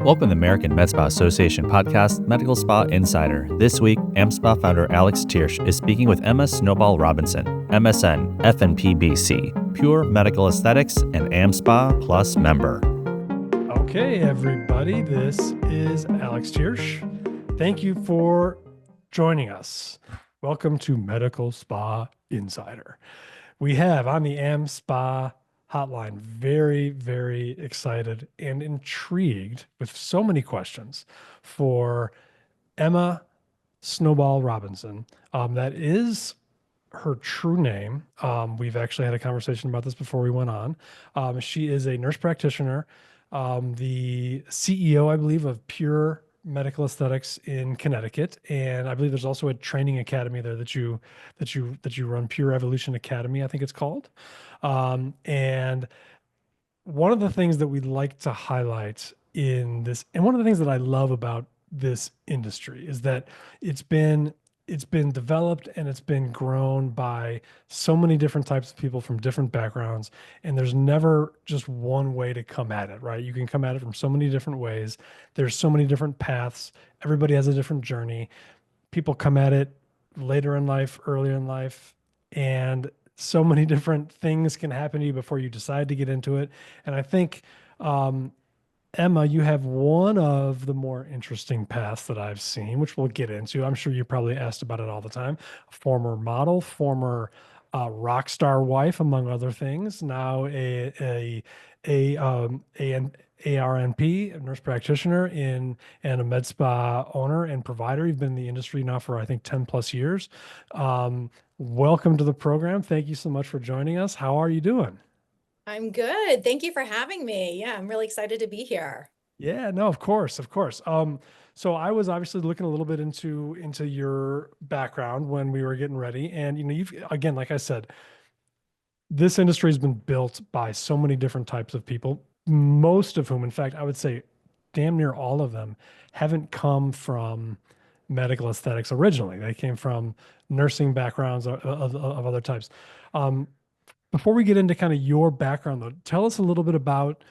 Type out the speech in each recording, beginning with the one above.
Welcome to the American Med Spa Association podcast, Medical Spa Insider. This week, AmSpa founder Alex Thiersch is speaking with Emma Snowball-Robinson, MSN, FNPBC, Pure Medical Aesthetics, and AmSpa Plus member. Okay, everybody, this is Alex Thiersch. Thank you for joining us. Welcome to Medical Spa Insider. We have on the AmSpa hotline, very, very excited and intrigued with so many questions for Emma Snowball-Robinson. That is her true name. We've actually had a conversation about this before we went on. She is a nurse practitioner, the CEO, I believe, of Pure Medical Aesthetics in Connecticut, and I believe there's also a training academy there that you run, Pure Evolution Academy, I think it's called. And one of the things that we'd like to highlight in this, and one of the things that I love about this industry, is that it's been developed and it's been grown by so many different types of people from different backgrounds, and there's never just one way to come at it, right? You can come at it from so many different ways. There's so many different paths. Everybody has a different journey. People come at it later in life, earlier in life, and so many different things can happen to you before you decide to get into it. And I think, Emma, you have one of the more interesting paths that I've seen, which we'll get into. I'm sure you probably asked about it all the time. Former model, former rock star wife, among other things. Now an ARNP, a nurse practitioner and a med spa owner and provider. You've been in the industry now for, I think, 10 plus years. Welcome to the program. Thank you so much for joining us. How are you doing? I'm good. Thank you for having me. Yeah, I'm really excited to be here. Yeah, no, of course, of course. So I was obviously looking a little bit into your background when we were getting ready, and you've, again, like I said, this industry has been built by so many different types of people, most of whom, in fact, I would say damn near all of them haven't come from medical aesthetics originally. They came from nursing backgrounds of other types. Um, Before we get into kind of your background, though, tell us a little bit about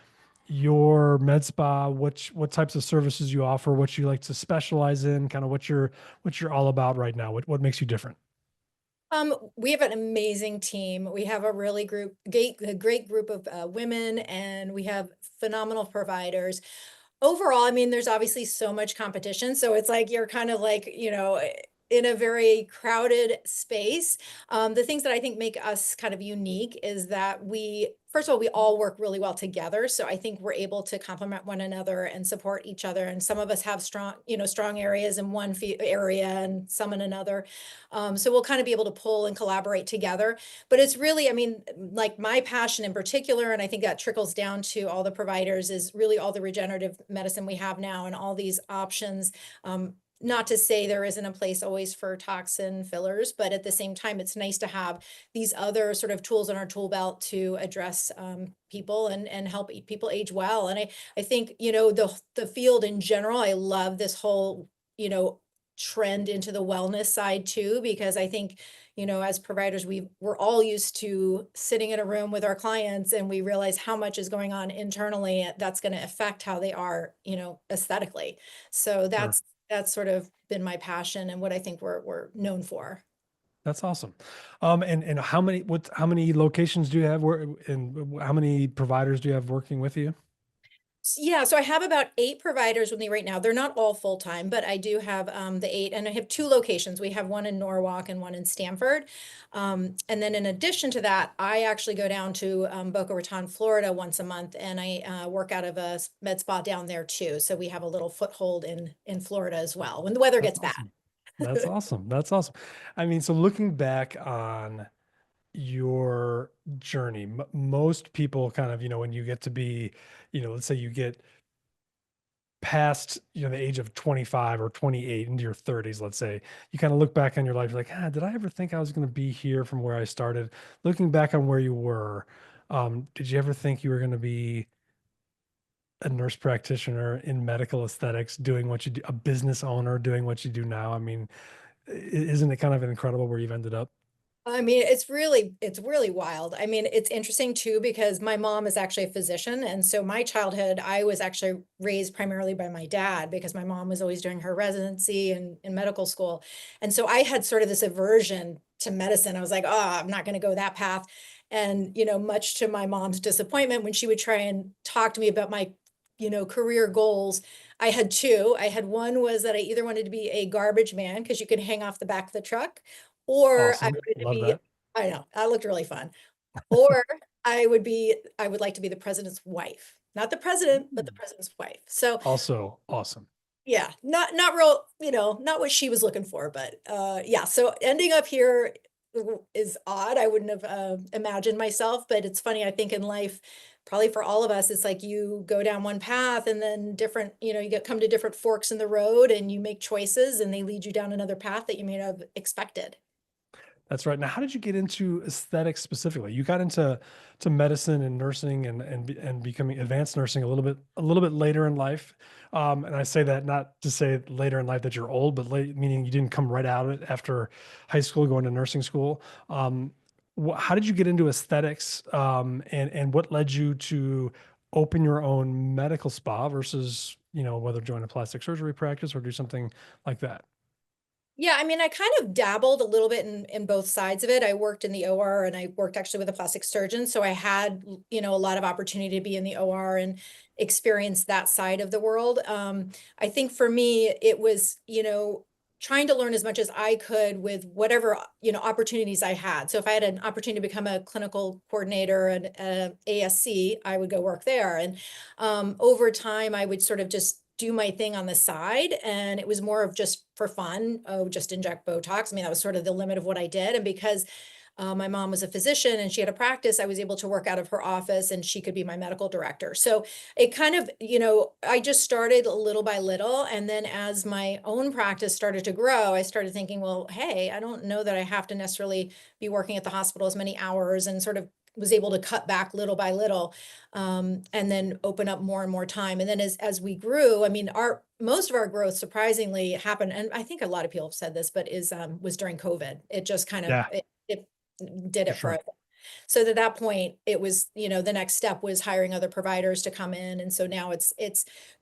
your med spa, what types of services you offer, what you like to specialize in, kind of what you're all about right now. What makes you different? We have an amazing team. We have a great group of women, and we have phenomenal providers. Overall, I mean, there's obviously so much competition, so it's like you're kind of like, in a very crowded space. The things that I think make us kind of unique is that first of all, we all work really well together. So I think we're able to complement one another and support each other. And some of us have strong areas in one area and some in another. So we'll kind of be able to pull and collaborate together. But it's really, I mean, like my passion in particular, and I think that trickles down to all the providers, is really all the regenerative medicine we have now and all these options. Not to say there isn't a place always for toxin fillers, but at the same time, it's nice to have these other sort of tools in our tool belt to address people and help people age well. And I think, the field in general, I love this whole, trend into the wellness side too, because I think, as providers, we're all used to sitting in a room with our clients, and we realize how much is going on internally that's going to affect how they are, aesthetically. So Sure. that's sort of been my passion and what I think we're known for. That's awesome. And how many locations do you have, and how many providers do you have working with you? Yeah, so I have about 8 providers with me right now. They're not all full-time, but I do have the 8, and I have 2 locations. We have one in Norwalk and one in Stamford. And then in addition to that, I actually go down to Boca Raton, Florida once a month, and I work out of a med spa down there too. So we have a little foothold in Florida as well when the weather That's gets bad. awesome. That's awesome. That's awesome. I mean, so looking back on your journey, most people kind of, when you get to be, let's say you get past, the age of 25 or 28 into your 30s, let's say, you kind of look back on your life, you're like, did I ever think I was going to be here from where I started? Looking back on where you were, did you ever think you were going to be a nurse practitioner in medical aesthetics, doing what you do, a business owner doing what you do now? I mean, isn't it kind of incredible where you've ended up? I mean, it's really wild. I mean, it's interesting too, because my mom is actually a physician. And so my childhood, I was actually raised primarily by my dad because my mom was always doing her residency and in medical school. And so I had sort of this aversion to medicine. I was like, oh, I'm not going to go that path. And, much to my mom's disappointment, when she would try and talk to me about my, career goals, I had two. I had one was that I either wanted to be a garbage man because you could hang off the back of the truck, or I Awesome. wanted to Love be, that. I know, that looked really fun. Or I would like to be the president's wife, not the president, but the Mm. president's wife. So Also awesome. yeah, not real, not what she was looking for, but yeah. So ending up here is odd. I wouldn't have imagined myself, but it's funny. I think in life, probably for all of us, it's like you go down one path and then different, you come to different forks in the road and you make choices and they lead you down another path that you may not have expected. That's right. Now, how did you get into aesthetics specifically? You got into medicine and nursing and becoming advanced nursing a little bit later in life. And I say that not to say later in life that you're old, but late meaning you didn't come right out of it after high school going to nursing school. How did you get into aesthetics? And what led you to open your own medical spa versus whether join a plastic surgery practice or do something like that? Yeah, I mean, I kind of dabbled a little bit in both sides of it. I worked in the OR and I worked actually with a plastic surgeon. So I had, a lot of opportunity to be in the OR and experience that side of the world. I think for me, it was, trying to learn as much as I could with whatever, opportunities I had. So if I had an opportunity to become a clinical coordinator and ASC, I would go work there. And over time, I would sort of just do my thing on the side. And it was more of just for fun. Oh, just inject Botox. I mean, that was sort of the limit of what I did. And because my mom was a physician and she had a practice, I was able to work out of her office and she could be my medical director. So it kind of, I just started little by little. And then as my own practice started to grow, I started thinking, well, hey, I don't know that I have to necessarily be working at the hospital as many hours, and sort of was able to cut back little by little, and then open up more and more time. And then as we grew, I mean, our most of our growth surprisingly happened, and I think a lot of people have said this, but was during COVID. It just kind of Yeah, it did for it for sure. us. So at that point, it was, the next step was hiring other providers to come in. And so now it's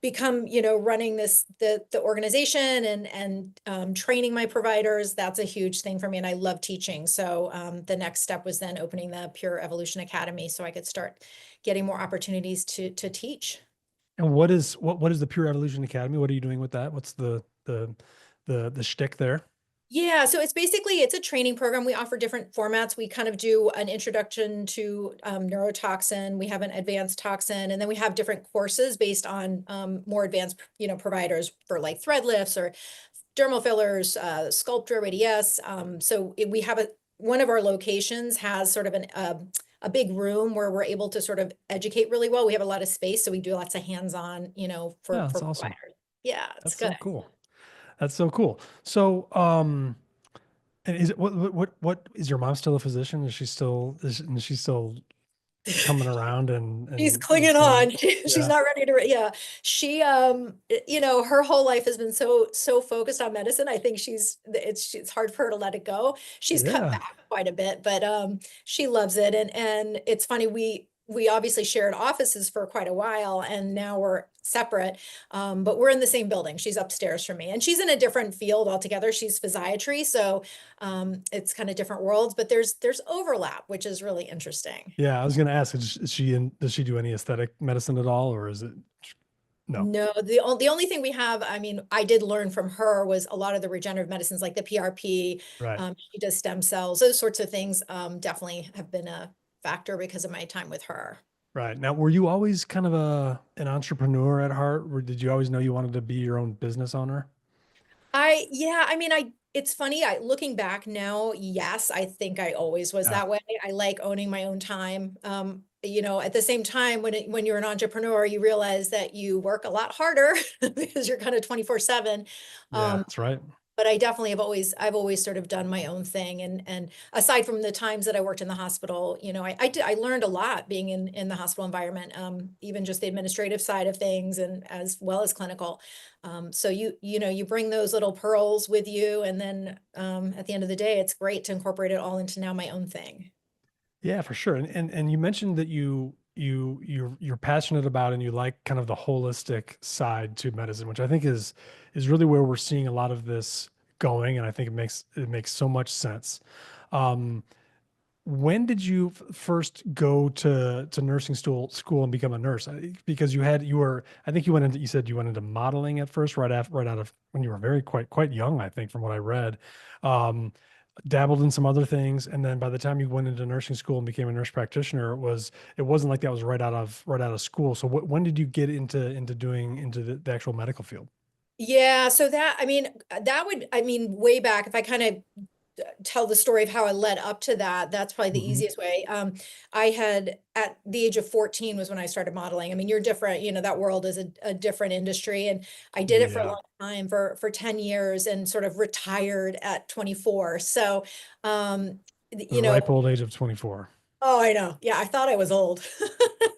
become, running the organization and training my providers. That's a huge thing for me. And I love teaching. So the next step was then opening the Pure Evolution Academy so I could start getting more opportunities to teach. And what is the Pure Evolution Academy? What are you doing with that? What's the shtick there? Yeah, so it's a training program. We offer different formats. We kind of do an introduction to neurotoxin. We have an advanced toxin, and then we have different courses based on more advanced, providers for like thread lifts or dermal fillers, Sculptra, Radiesse. We have one of our locations has sort of a big room where we're able to sort of educate really well. We have a lot of space, so we do lots of hands-on, Yeah, for that's awesome. providers. Yeah, it's That's good. so cool. That's so cool. So, and is it what is your mom still a physician? Is she still coming around She's and clinging saying, on. She's yeah, not ready to, yeah. She, her whole life has been so focused on medicine. I think it's hard for her to let it go. She's cut yeah, back quite a bit, but she loves it. And it's funny, we obviously shared offices for quite a while and now we're separate. But we're in the same building. She's upstairs from me and she's in a different field altogether. She's physiatry. So it's kind of different worlds, but there's overlap, which is really interesting. yeah. I was gonna ask, does she do any aesthetic medicine at all, or is it no? No, the only thing we have, I mean, I did learn from her was a lot of the regenerative medicines like the PRP. Right, She does stem cells, those sorts of things, definitely have been a factor because of my time with her. right. Now, were you always kind of an entrepreneur at heart, or did you always know you wanted to be your own business owner? Yeah, I mean, it's funny, looking back now, yes, I think I always was Yeah, that way. I like owning my own time. At the same time, when you're an entrepreneur, you realize that you work a lot harder because you're kind of 24/7. yeah, Um, that's right. but I definitely I've always sort of done my own thing. And aside from the times that I worked in the hospital, I learned a lot being in the hospital environment, even just the administrative side of things and as well as clinical. So you bring those little pearls with you, and then at the end of the day, it's great to incorporate it all into now my own thing. Yeah, for sure. And you mentioned that you're passionate about and you like kind of the holistic side to medicine, which I think is really where we're seeing a lot of this going, and I think it makes so much sense. Um, when did you first go to nursing school and become a nurse? Because I think you said you went into modeling at first, right out of when you were very quite young, I think, from what I read. Um, Dabbled in some other things, and then by the time you went into nursing school and became a nurse practitioner, it wasn't like that was right out of school. So when did you get into the actual medical field? Yeah, so way back, if I kind of tell the story of how I led up to that, that's probably the Hmm. easiest way. I had, at the age of 14 was when I started modeling. I mean, you're different, that world is a different industry. And I did it for a Yeah, long time, for 10 years, and sort of retired at 24. So, um, the you know, ripe old age of 24. oh, I know. Yeah, I thought I was old.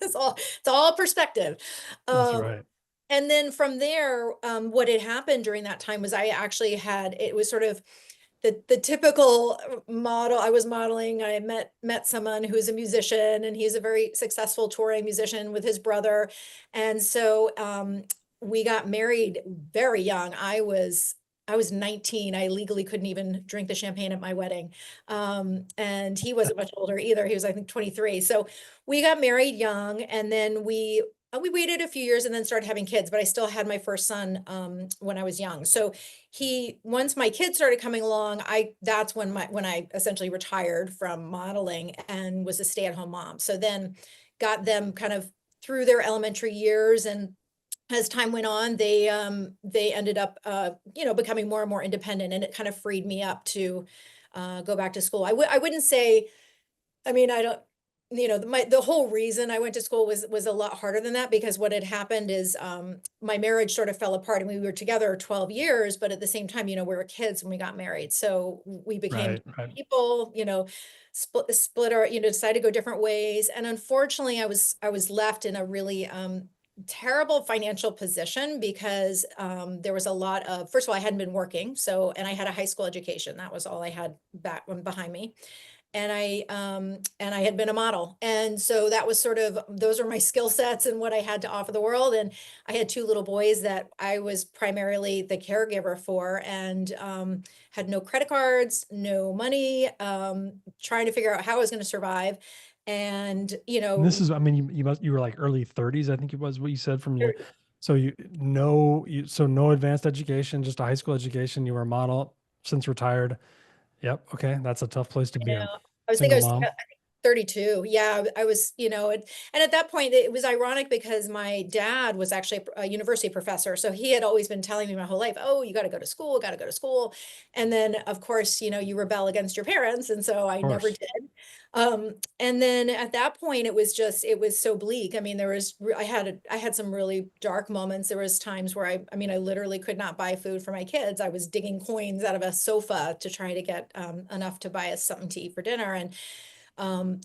It's all perspective. That's Um, right. and then from there, what had happened during that time was it was sort of the typical model. I was modeling. I met someone who is a musician, and he's a very successful touring musician with his brother. And so we got married very young. I was 19. I legally couldn't even drink the champagne at my wedding. And he wasn't much older either. He was, I think, 23. So we got married young, and then we waited a few years and then started having kids, but I still had my first son when I was young. So once my kids started coming along, that's when I essentially retired from modeling and was a stay-at-home mom. So then got them kind of through their elementary years, and as time went on, they ended up becoming more and more independent, and it kind of freed me up to go back to school. I wouldn't say, I mean, I don't, the whole reason I went to school was a lot harder than that, because what had happened is my marriage sort of fell apart, and we were together 12 years, but at the same time, we were kids when we got married. So we became Right, right. people, split our, decided to go different ways. And unfortunately, I was left in a really terrible financial position, because there was a lot of, first of all, I hadn't been working. So, and I had a high school education. That was all I had back behind me, and I had been a model. And so that was sort of, those are my skill sets and what I had to offer the world. And I had two little boys that I was primarily the caregiver for, and had no credit cards, no money, trying to figure out how I was going to survive. And, And this is, I mean, you were like early 30s, I think it was what you said from your, so no advanced education, just a high school education. You were a model since retired. Yep. Okay. That's a tough place to be yeah, in. I was thinking Single I was mom. 32. Yeah, I was, and at that point it was ironic, because my dad was actually a university professor. So he had always been telling me my whole life, oh, you got to go to school, got to go to school. And then of course, you rebel against your parents. And so I Of never course. did. And then at that point it was so bleak. I mean, I had some really dark moments. There was times where I literally could not buy food for my kids. I was digging coins out of a sofa to try to get enough to buy us something to eat for dinner. And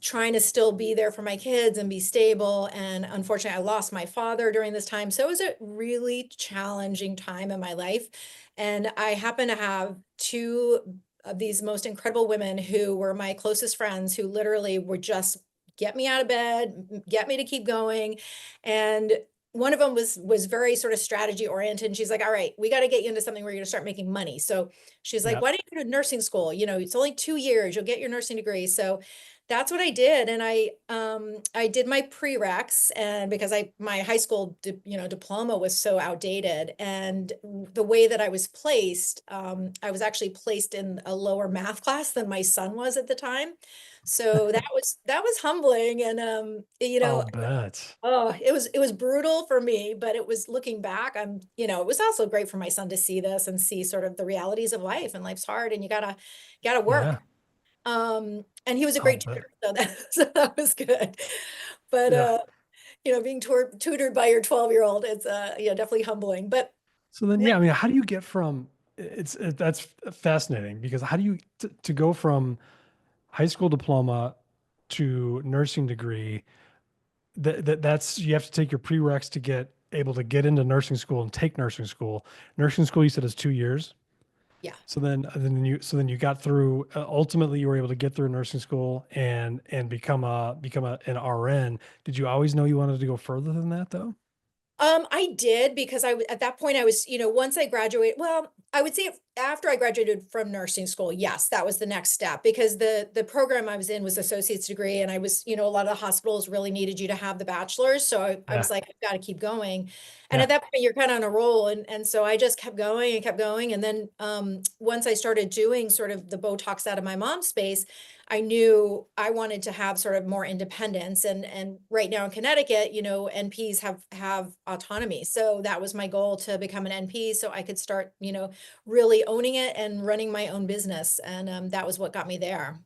trying to still be there for my kids and be stable. And unfortunately, I lost my father during this time. So it was a really challenging time in my life. And I happen to have two of these most incredible women who were my closest friends, who literally were just get me out of bed, get me to keep going. And one of them was very sort of strategy oriented. And she's like, all right, we got to get you into something where you're going to start making money. So she's like, Yep. why don't you go to nursing school? It's only 2 years, you'll get your nursing degree. So that's what I did. And I did my prereqs, and because my high school diploma was so outdated, and the way that I was placed, I was actually placed in a lower math class than my son was at the time. So that was humbling. And I'll bet. oh, it was brutal for me, but it was, looking back, it was also great for my son to see this and see sort of the realities of life, and life's hard, and you gotta Yeah. work. And he was a I'll great bet. tutor, so so that was good. But Yeah. being tutored by your 12-year-old, it's definitely humbling. But So then, yeah, yeah, I mean, how do you get from that's fascinating because how do you to go from high school diploma to nursing degree? That's you have to take your prereqs to get able to get into nursing school and take nursing school. Nursing school, you said, is 2 years. Yeah. So then you got through. Ultimately, you were able to get through nursing school and become an RN. Did you always know you wanted to go further than that, though? I did because at that point I was, once I graduated, well, I would say after I graduated from nursing school, yes, that was the next step because the program I was in was associate's degree and I was, a lot of the hospitals really needed you to have the bachelor's. So I Yeah, was like, I've got to keep going. And yeah. at that point you're kind of on a roll. And so I just kept going and kept going. And then once I started doing sort of the Botox out of my mom's space, I knew I wanted to have sort of more independence. And right now in Connecticut, NPs have autonomy. So that was my goal, to become an NP so I could start, really owning it and running my own business. And that was what got me there.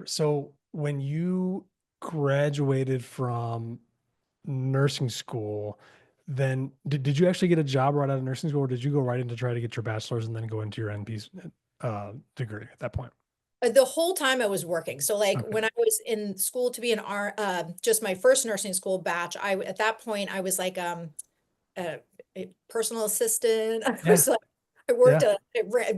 So when you graduated from nursing school, then did you actually get a job right out of nursing school, or did you go right in to try to get your bachelor's and then go into your NP's degree at that point? The whole time I was working. So like Okay. when I was in school to be an just my first nursing school batch, at that point I was like, a, a personal assistant. I Yeah. was like, I worked Yeah.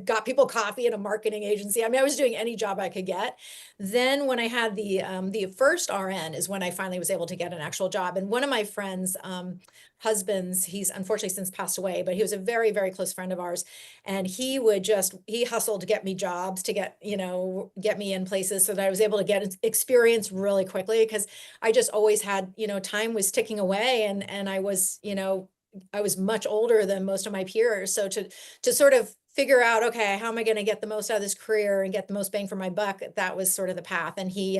got people coffee in a marketing agency. I mean, I was doing any job I could get. Then when I had the first RN is when I finally was able to get an actual job. And one of my friends, husbands, he's unfortunately since passed away, but he was a very, very close friend of ours. And he hustled to get me jobs, to get me in places so that I was able to get experience really quickly because I just always had, time was ticking away and I was much older than most of my peers. So to sort of figure out, okay, how am I going to get the most out of this career and get the most bang for my buck? That was sort of the path. And he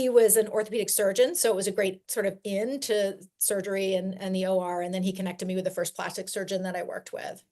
was an orthopedic surgeon, so it was a great sort of into surgery and the OR. And then he connected me with the first plastic surgeon that I worked with.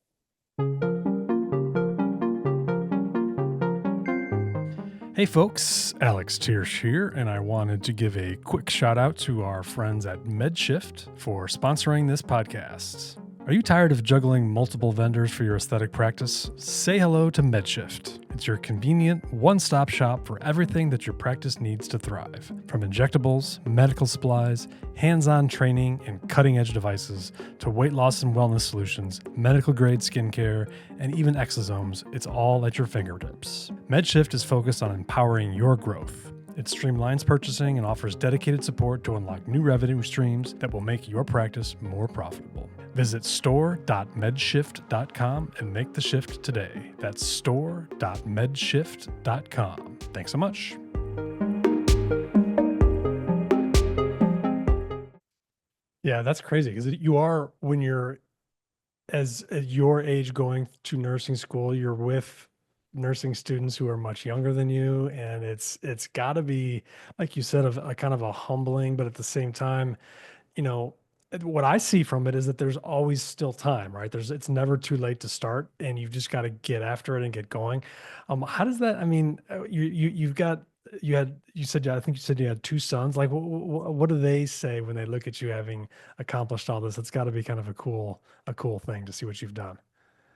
Hey folks, Alex Thiersch here, and I wanted to give a quick shout out to our friends at MedShift for sponsoring this podcast. Are you tired of juggling multiple vendors for your aesthetic practice? Say hello to MedShift. It's your convenient one-stop shop for everything that your practice needs to thrive. From injectables, medical supplies, hands-on training, and cutting-edge devices, to weight loss and wellness solutions, medical-grade skincare, and even exosomes, it's all at your fingertips. MedShift is focused on empowering your growth. It streamlines purchasing and offers dedicated support to unlock new revenue streams that will make your practice more profitable. Visit store.medshift.com and make the shift today. That's store.medshift.com. Thanks so much. Yeah, that's crazy because you are, when you're at your age going to nursing school, you're with nursing students who are much younger than you, and it's got to be, like you said, of a kind of a humbling, but at the same time, you know, what I see from it is that there's always still time, right? It's never too late to start, and you've just got to get after it and get going. How does that? I mean, you said, I think you said you had two sons. Like, what do they say when they look at you having accomplished all this? It's got to be kind of a cool thing to see what you've done.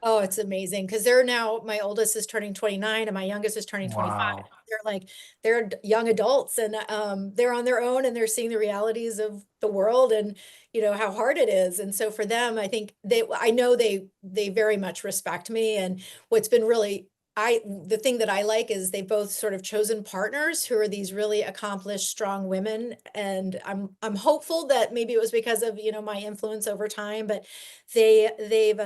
Oh, it's amazing because they're now, my oldest is turning 29 and my youngest is turning 25. Wow. They're young adults and they're on their own and they're seeing the realities of the world and how hard it is. And so for them, I think I know they very much respect me. And what's been really the thing that I like is they both sort of chosen partners who are these really accomplished, strong women. And I'm hopeful that maybe it was because of, my influence over time, but they've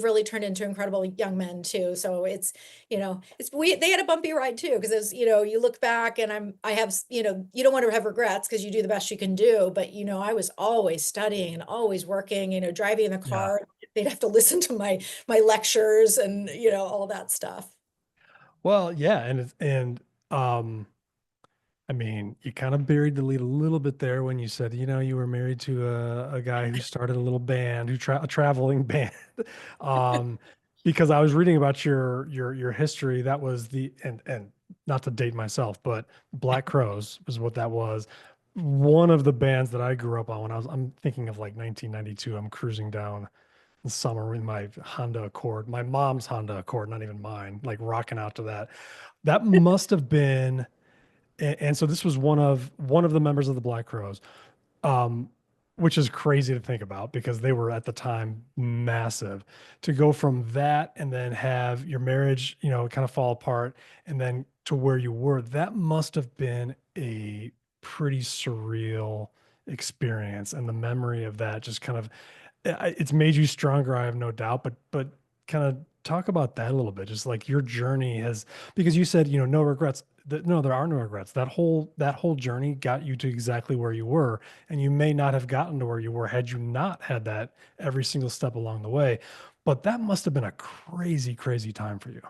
really turned into incredible young men too. So they had a bumpy ride too, because as you look back and I have, you don't want to have regrets because you do the best you can do. But I was always studying and always working, driving in the Yeah. car, they'd have to listen to my lectures and all that stuff. Well, yeah, um, I mean, you kind of buried the lead a little bit there when you said, you were married to a guy who started a little band, a traveling band. Um, because I was reading about your history. That was and not to date myself, but Black Crows was what that was. One of the bands that I grew up on when I'm thinking of like 1992. I'm cruising down the summer with my Honda Accord, my mom's Honda Accord, not even mine, like rocking out to that. That must have been, and so this was one of the members of the Black Crows, um, which is crazy to think about because they were at the time massive. To go from that and then have your marriage, kind of fall apart, and then to where you were, that must have been a pretty surreal experience. And the memory of that just kind of, it's made you stronger, I have no doubt. But kind of talk about that a little bit, just like your journey has, because you said, no regrets. No, there are no regrets. That whole journey got you to exactly where you were, and you may not have gotten to where you were had you not had that every single step along the way. But that must have been a crazy, crazy time for you.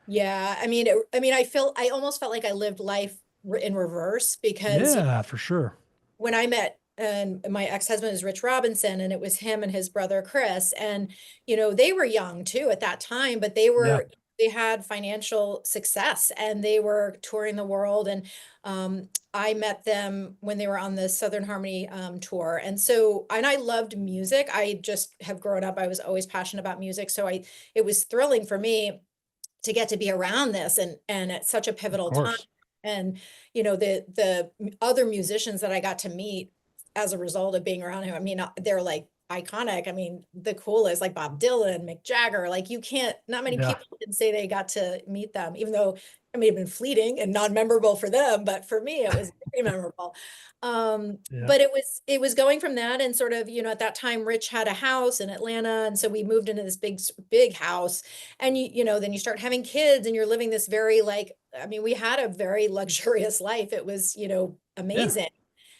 Yeah, I almost felt like I lived life in reverse because Yeah, for sure. when I met, and my ex-husband is Rich Robinson, and it was him and his brother Chris, and they were young too at that time, but Yeah, they had financial success and they were touring the world. And I met them when they were on the Southern Harmony tour, and I loved music. I just have grown up, I was always passionate about music, so I it was thrilling for me to get to be around this, and at such a of pivotal time. course. And the other musicians that I got to meet as a result of being around him, they're like iconic. The coolest, like Bob Dylan, Mick Jagger. Like, you can't, not many Yeah, people can say they got to meet them, even though it may have been fleeting and non-memorable for them, but for me it was very memorable. yeah, But it was going from that, and sort of, at that time Rich had a house in Atlanta, and so we moved into this big house. And then you start having kids, and you're living this very, like, we had a very luxurious life. It was, yeah. amazing.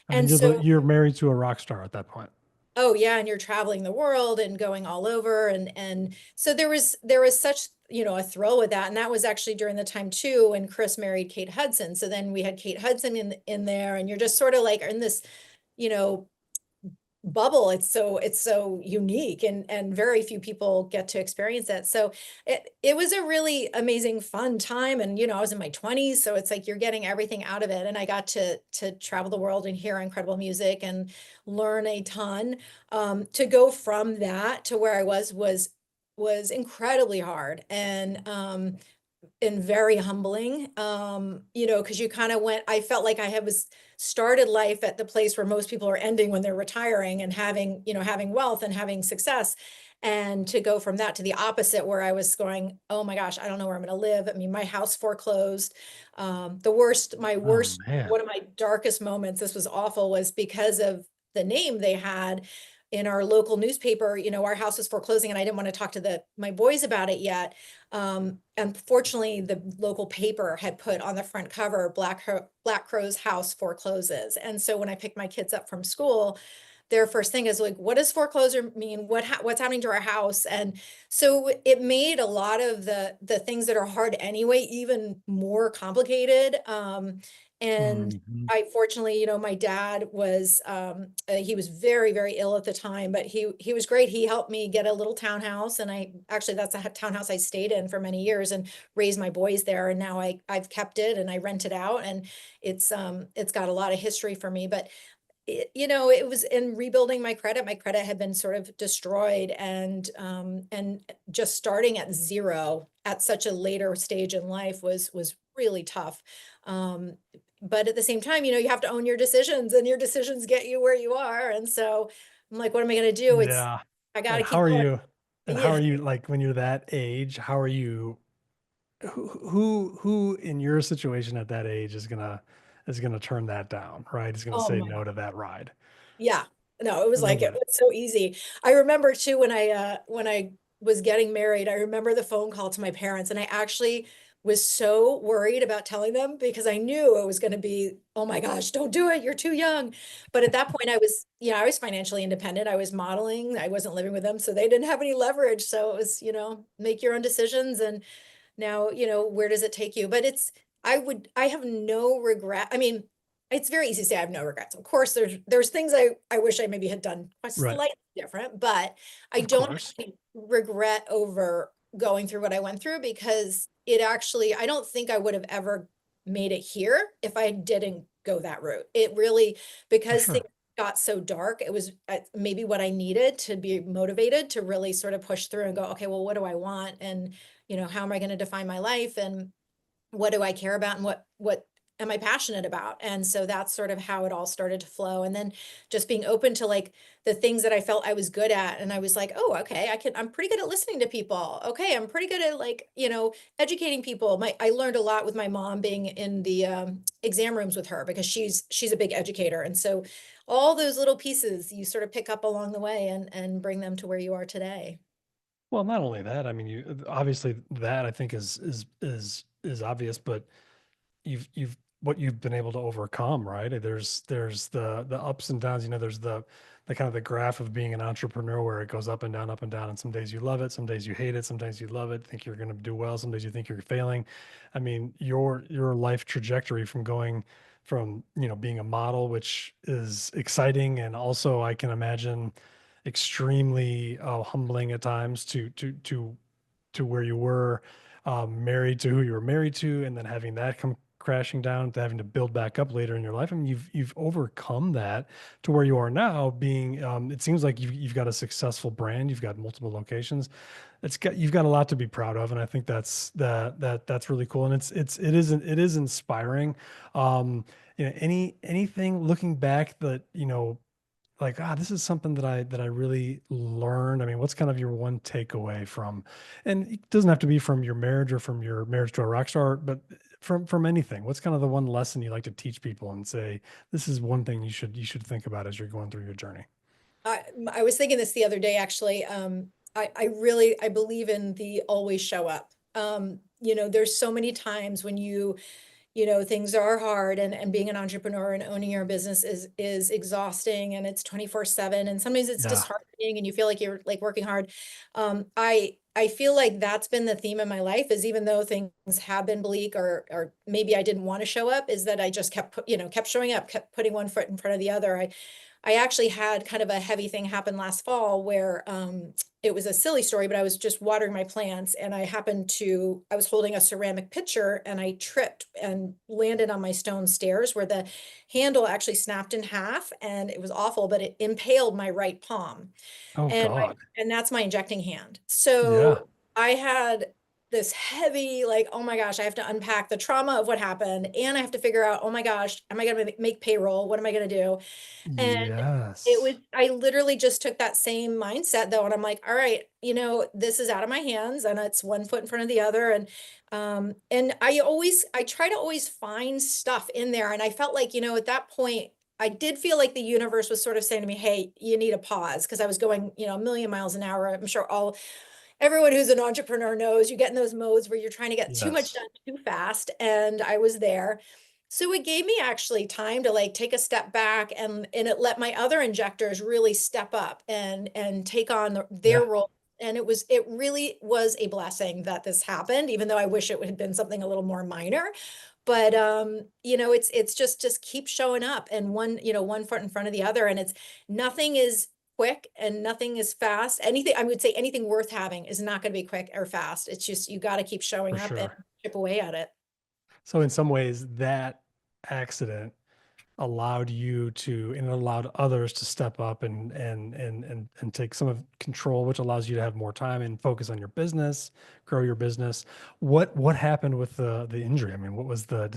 I mean, And so, you're married to a rock star at that point. oh yeah, and you're traveling the world and going all over, and so there was such, a thrill with that. And that was actually during the time too when Chris married Kate Hudson. So then we had Kate Hudson in there, and you're just sort of like in this, you know, bubble. It's so unique, and very few people get to experience it. So it was a really amazing, fun time. And I was in my 20s, so it's like you're getting everything out of it. And I got to travel the world and hear incredible music and learn a ton. To go from that to where I was incredibly hard, and very humbling. Because you kind of I felt like I was started life at the place where most people are ending when they're retiring and having wealth and having success. And to go from that to the opposite, where I was going, oh my gosh, I don't know where I'm going to live. My house foreclosed. My Oh worst, man. one of my darkest moments, this was awful, was because of the name they had in our local newspaper. Our house was foreclosing, and I didn't want to talk to my boys about it yet. Unfortunately, the local paper had put on the front cover, Black Crow's house forecloses. And so when I picked my kids up from school, their first thing is like, what does foreclosure mean? What's happening to our house? And so it made a lot of the things that are hard anyway even more complicated. And Mhm. I fortunately, my dad was he was very, very ill at the time, but he was great. He helped me get a little townhouse, and that's a townhouse I stayed in for many years and raised my boys there. And now I've kept it and I rent it out, and it's got a lot of history for me. But it was in rebuilding my credit. My credit had been sort of destroyed, and just starting at zero at such a later stage in life was really tough. Um, but at the same time, you have to own your decisions, and your decisions get you where you are. And so I'm like, what am I going to do? Yeah. I got And to how keep are going. you? And how Yeah. are you like when you're that age? How are you? Who in your situation at that age is gonna turn that down, right? Is gonna Oh say my. no to that ride. Yeah. No, it was like, it Nobody. was so easy. I remember too, when I was getting married, I remember the phone call to my parents, and I actually was so worried about telling them because I knew it was going to be, oh my gosh, don't do it. You're too young. But at that point I was financially independent. I was modeling. I wasn't living with them, so they didn't have any leverage. So it was, make your own decisions. And now, where does it take you? But I have no regret. It's very easy to say I have no regrets. Of course, there's things I wish I maybe had done Right. slightly different, but I Of don't have course. any regret over going through what I went through, because I don't think I would have ever made it here if I didn't go that route. It really, For because things sure. got so dark, it was maybe what I needed to be motivated to really sort of push through and go, okay, well, what do I want? And, how am I going to define my life? And what do I care about? And what am I passionate about? And so that's sort of how it all started to flow. And then just being open to like the things that I felt I was good at. And I was like, oh, okay, I'm pretty good at listening to people. Okay, I'm pretty good at like, educating people. I learned a lot with my mom being in the exam rooms with her because she's a big educator. And so all those little pieces you sort of pick up along the way and bring them to where you are today. Well, not only that, I mean, you obviously that I think is obvious, but you've what you've been able to overcome, right? There's the ups and downs, there's the kind of the graph of being an entrepreneur where it goes up and down, and some days you love it, some days you hate it, sometimes you love it, think you're going to do well, some days you think you're failing. I mean, your life trajectory from going from, being a model, which is exciting, and also I can imagine extremely humbling at times to where you were married to who you were married to, and then having that come crashing down to having to build back up later in your life. I mean, you've overcome that to where you are now. Being, it seems like you've got a successful brand. You've got multiple locations. You've got a lot to be proud of, and I think that's really cool. And it is inspiring. Anything looking back that like, this is something that I really learned. I mean, what's kind of your one takeaway from, and it doesn't have to be from your marriage or from your marriage to a rock star, but from anything. What's kind of the one lesson you like to teach people and say, this is one thing you should think about as you're going through your journey? I was thinking this the other day, actually. I believe in the always show up. There's so many times when things are hard and being an entrepreneur and owning your business is exhausting and it's 24/7 and sometimes it's Yeah. disheartening and you feel like you're like working hard. I feel like that's been the theme of my life is even though things have been bleak or maybe I didn't want to show up, is that I just kept showing up, kept putting one foot in front of the other. I actually had kind of a heavy thing happen last fall where it was a silly story, but I was just watering my plants and I was holding a ceramic pitcher and I tripped and landed on my stone stairs where the handle actually snapped in half and it was awful, but it impaled my right palm. Oh God. And that's my injecting hand. Yeah. So I had this heavy, like, oh my gosh, I have to unpack the trauma of what happened. And I have to figure out, oh my gosh, am I going to make payroll? What am I going to do? And Yes. I literally just took that same mindset though. And I'm like, all right, this is out of my hands and it's one foot in front of the other. And I try to always find stuff in there. And I felt like, at that point, I did feel like the universe was sort of saying to me, hey, you need a pause because I was going, a million miles an hour. I'm sure everyone who's an entrepreneur knows you get in those modes where you're trying to get too much Yes. done too fast. And I was there. So it gave me actually time to like take a step back and it let my other injectors really step up and take on their Yeah, role. And it really was a blessing that this happened, even though I wish it would have been something a little more minor. But it's just keep showing up and one foot in front of the other. And it's nothing is quick and nothing is fast. I would say anything worth having is not going to be quick or fast. It's just you got to keep for showing up and sure. chip away at it. So in some ways, that accident allowed you to, and it allowed others to step up and take some of control, which allows you to have more time and focus on your business, grow your business. What happened with the injury? I mean, what was the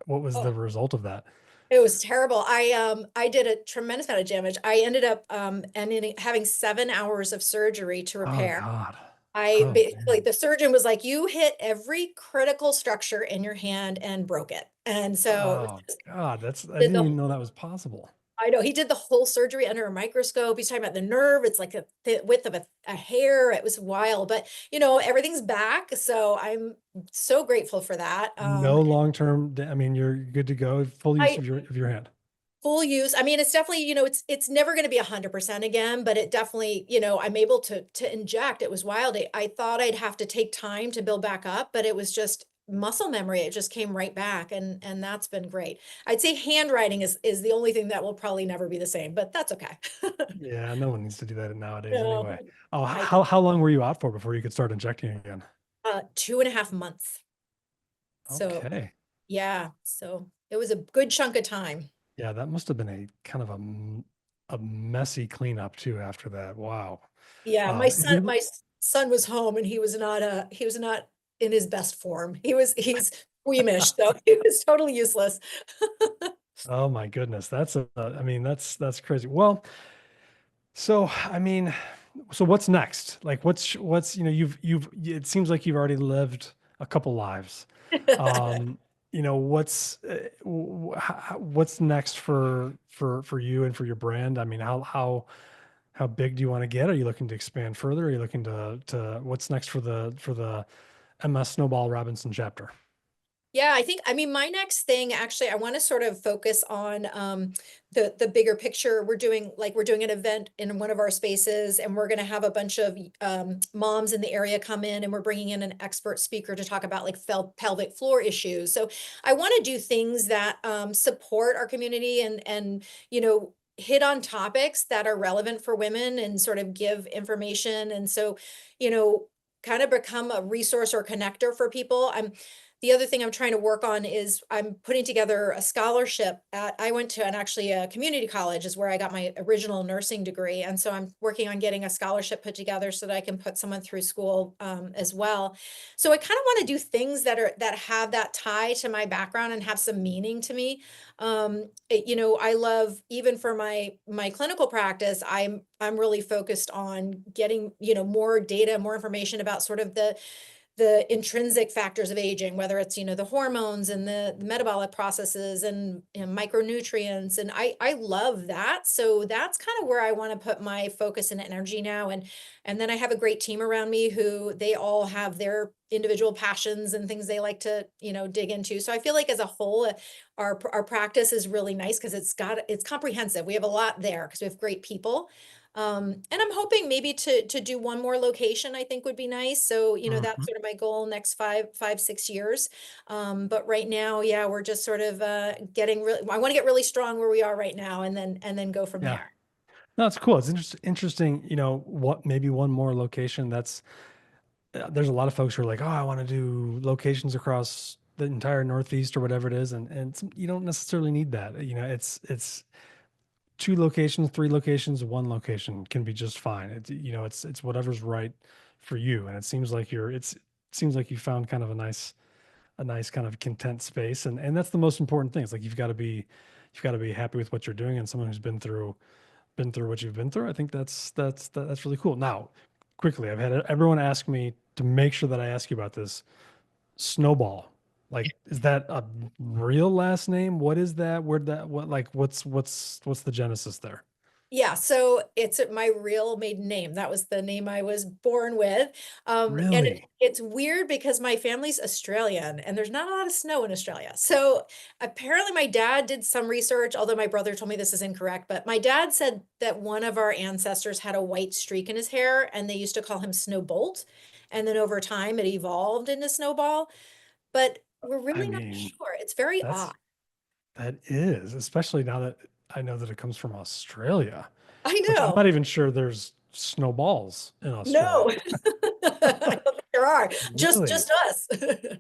Oh, result of that? it was terrible. I did a tremendous amount of damage. I ended up ending having 7 hours of surgery to Oh repair. God. I Oh basically, man. the surgeon was like, you hit every critical structure in your hand and broke it. And so it was Oh God. I did didn't the even know that was possible. I know he did the whole surgery under a microscope. He's talking about the nerve. It's like the width of a hair. It was wild, but everything's back. So I'm so grateful for that. No long-term. I mean, you're good to go. Full use I of your hand. full use. I mean, it's definitely, it's never going to be 100% again, but it definitely, I'm able to inject. It was wild. I thought I'd have to take time to build back up, but it was just muscle memory. It just came right back and that's been great. I'd say handwriting is the only thing that will probably never be the same, but that's okay. Yeah, no one needs to do that nowadays No, anyway. Oh, I how long were you out for before you could start injecting again? 2.5 months. So Okay. yeah, so it was a good chunk of time. Yeah, that must have been a kind of a messy cleanup too after that. Wow. Yeah, And you, son was home and he was not in his best form. He's squeamish, so he was totally useless. oh my goodness, I mean, that's crazy. Well, so I mean, so what's next? Like, what's it seems like you've already lived a couple lives. Um, what's next for you and for your brand? I mean, how big do you want to get? Are you looking to expand further? Are you looking to what's next for the Emma Snowball-Robinson chapter? Yeah, I mean, my next thing, actually, I want to sort of focus on the bigger picture. We're doing an event in one of our spaces, and we're going to have a bunch of moms in the area come in, and we're bringing in an expert speaker to talk about like pelvic floor issues. So I want to do things that support our community and hit on topics that are relevant for women and sort of give information. And so, you know, kind of become a resource or connector for people. The other thing I'm trying to work on is I'm putting together a scholarship I went to, and actually a community college is where I got my original nursing degree. And so I'm working on getting a scholarship put together so that I can put someone through school as well. So I kind of want to do things that have that tie to my background and have some meaning to me. I love, even for my clinical practice, I'm really focused on getting, more data, more information about sort of the intrinsic factors of aging, whether it's, the hormones and the metabolic processes and, micronutrients. And I love that. So that's kind of where I want to put my focus and energy now. And then I have a great team around me who they all have their individual passions and things they like to, dig into. So I feel like as a whole, our practice is really nice because it's comprehensive. We have a lot there because we have great people. And I'm hoping maybe to do one more location, I think would be nice. So, that's Mhm. sort of my goal next 6 years. But right now, yeah, we're just sort of getting really, I want to get really strong where we are right now and then go from Yeah. there. No, it's cool. It's interesting, what maybe one more location that's there's a lot of folks who are like, oh, I want to do locations across the entire Northeast or whatever it is. You don't necessarily need that. It's two locations, three locations, one location can be just fine. It's whatever's right for you. And it seems like you found kind of a nice kind of content space. And that's the most important thing. It's like you've got to be happy with what you're doing, and someone who's been through what you've been through. I think that's really cool. Now, quickly, I've had everyone ask me to make sure that I ask you about this. Snowball. Like, is that a real last name? What is that? Where that what like what's the genesis there? Yeah, so it's my real maiden name. That was the name I was born with. And Really? it's weird because my family's Australian and there's not a lot of snow in Australia. So apparently my dad did some research, although my brother told me this is incorrect, but my dad said that one of our ancestors had a white streak in his hair and they used to call him Snowbolt. And then over time it evolved into Snowball, but we're I really not mean, sure. It's very that's odd. that is, especially now that I know that it comes from Australia, I which I'm know. not even sure there's snowballs in No, Australia. I don't think there are. Really? Just us.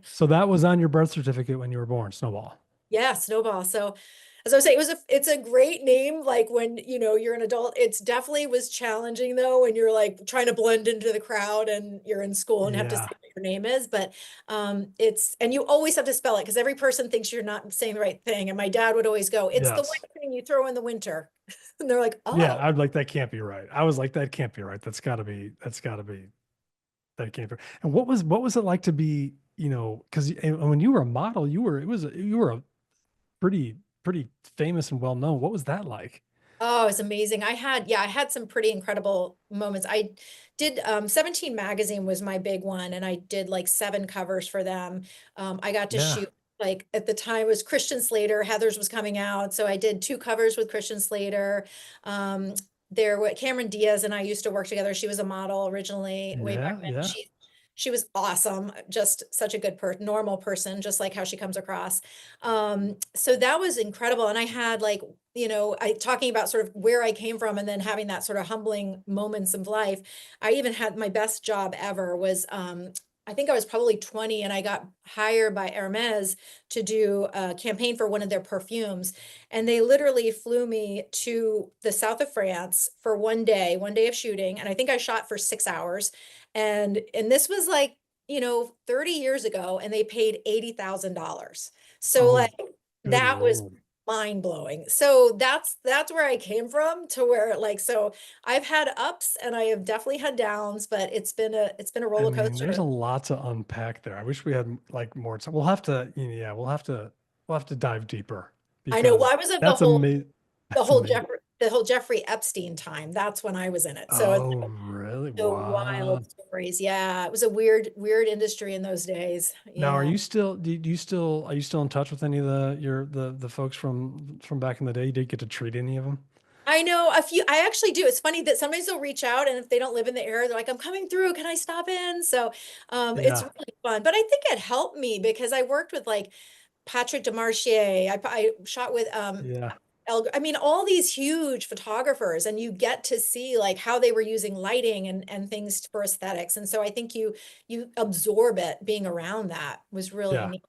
So that was on your birth certificate when you were born, Snowball. Yeah, Snowball. So as I was saying, it's a great name. Like when, you're an adult, it's definitely was challenging though, when you're like trying to blend into the crowd and you're in school and have to say Yeah. what your name is. But and you always have to spell it because every person thinks you're not saying the right thing. And my dad would always go, it's the Yes. white thing you throw in the winter. And they're like, Yeah, oh. I'd like that can't be right. I was like, that can't be right. That can't be. And what was it like to be, because when you were a model, you were a pretty famous and well known. What was that like? Oh, it's amazing. I had some pretty incredible moments. I did 17 magazine was my big one, and I did like 7 covers for them. I got to Yeah. shoot like at the time it was Christian Slater, Heather's was coming out, so I did 2 covers with Christian Slater. Um, there were Cameron Diaz and I used to work together. She was a model originally way back Yeah. then. Yeah. She was awesome, just such a good normal person, just like how she comes across. So that was incredible. And I had like I talking about sort of where I came from and then having that sort of humbling moments of life. I even had my best job ever was I think I was probably 20 and I got hired by Hermes to do a campaign for one of their perfumes. And they literally flew me to the south of France for one day of shooting. And I think I shot for 6 hours. And this was like, 30 years ago, and they paid $80,000. So Oh, like good that was Lord. mind blowing. So that's where I came from, to where so I've had ups and I have definitely had downs, but it's been a I roller mean, there's a coaster. lot to unpack there. I wish we had like more time. We'll have to, yeah, we'll have to dive deeper I know. Well, because I was in that's amazing. the That's whole amazing. Jeffrey Epstein time. That's when I was in it. So it's Oh, really? the Wow. wild stories. Yeah, it was a weird industry in those days. Now, are Yeah. you still, are you still in touch with any of the folks from back in the day? You did get to treat any of them? I know a few. I actually do. It's funny that sometimes they'll reach out, and if they don't live in the area, they're like, "I'm coming through. Can I stop in?" So, it's Yeah. really fun. But I think it helped me because I worked with like Patrick Demarchier. I shot with Yeah. I mean, all these huge photographers, and you get to see like how they were using lighting and things for aesthetics. And so I think you absorb it. Being around that was really Yeah. neat.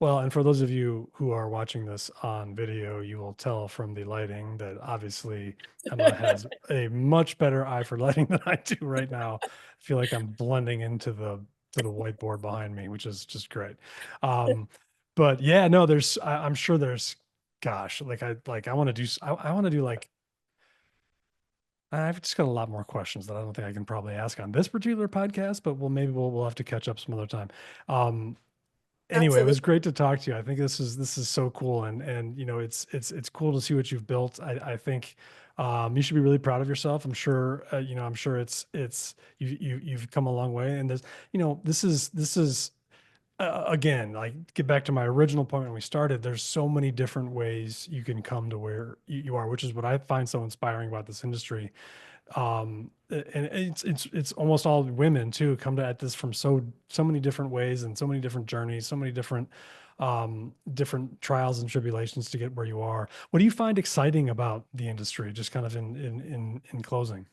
Well, and for those of you who are watching this on video, you will tell from the lighting that obviously Emma has a much better eye for lighting than I do right now. I feel like I'm blending into the whiteboard behind me, which is just great. Um, but yeah, no, I'm sure there's, gosh, I want to do I want to do like, I've just got a lot more questions that I don't think I can probably ask on this particular podcast, but we'll have to catch up some other time. Um, Anyway, it Absolutely. was great to talk to you. I think this is so cool, and it's cool to see what you've built. I think you should be really proud of yourself. I'm sure I'm sure you've come a long way, and this is again, like, get back to my original point when we started. There's so many different ways you can come to where you are, which is what I find so inspiring about this industry. And it's almost all women too, come to at this from so many different ways and so many different journeys, so many different trials and tribulations to get where you are. What do you find exciting about the industry, just kind of in closing?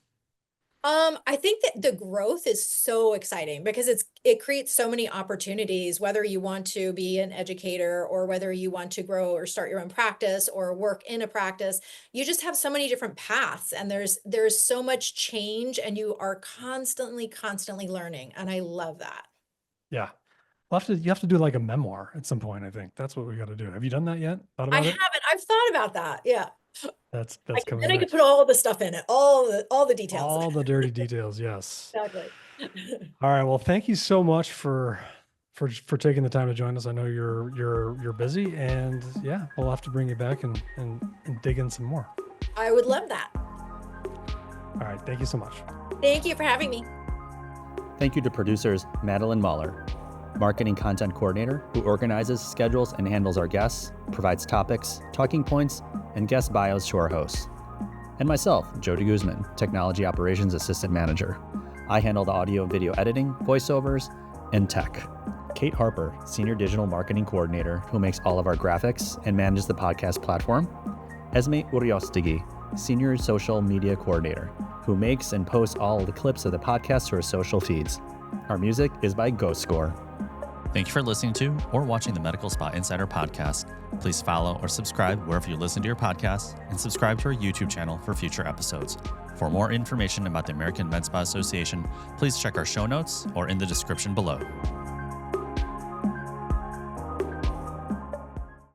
I think that the growth is so exciting because it creates so many opportunities, whether you want to be an educator or whether you want to grow or start your own practice or work in a practice. You just have so many different paths, and there's so much change, and you are constantly learning. And I love that. Yeah, you have to do like a memoir at some point. I think that's what we got to do. Have you done that yet? Thought I about it? haven't. I've thought about that. Yeah. That's coming Then I could next. put all the stuff in it, all the details. All the dirty details. Yes. Exactly. All right. Well, thank you so much for taking the time to join us. I know you're busy, and yeah, we'll have to bring you back and dig in some more. I would love that. All right. Thank you so much. Thank you for having me. Thank you to producers Madeline Mahler, marketing content coordinator who organizes, schedules, and handles our guests, provides topics, talking points, and guest bios to our hosts. And myself, Jody Guzman, technology operations assistant manager. I handle the audio and video editing, voiceovers, and tech. Kate Harper, senior digital marketing coordinator who makes all of our graphics and manages the podcast platform. Esme Uriostegui, senior social media coordinator who makes and posts all the clips of the podcast to our social feeds. Our music is by Ghost Score. Thank you for listening to or watching the Medical Spa Insider podcast. Please follow or subscribe wherever you listen to your podcasts, and subscribe to our YouTube channel for future episodes. For more information about the American Med Spa Association, please check our show notes or in the description below.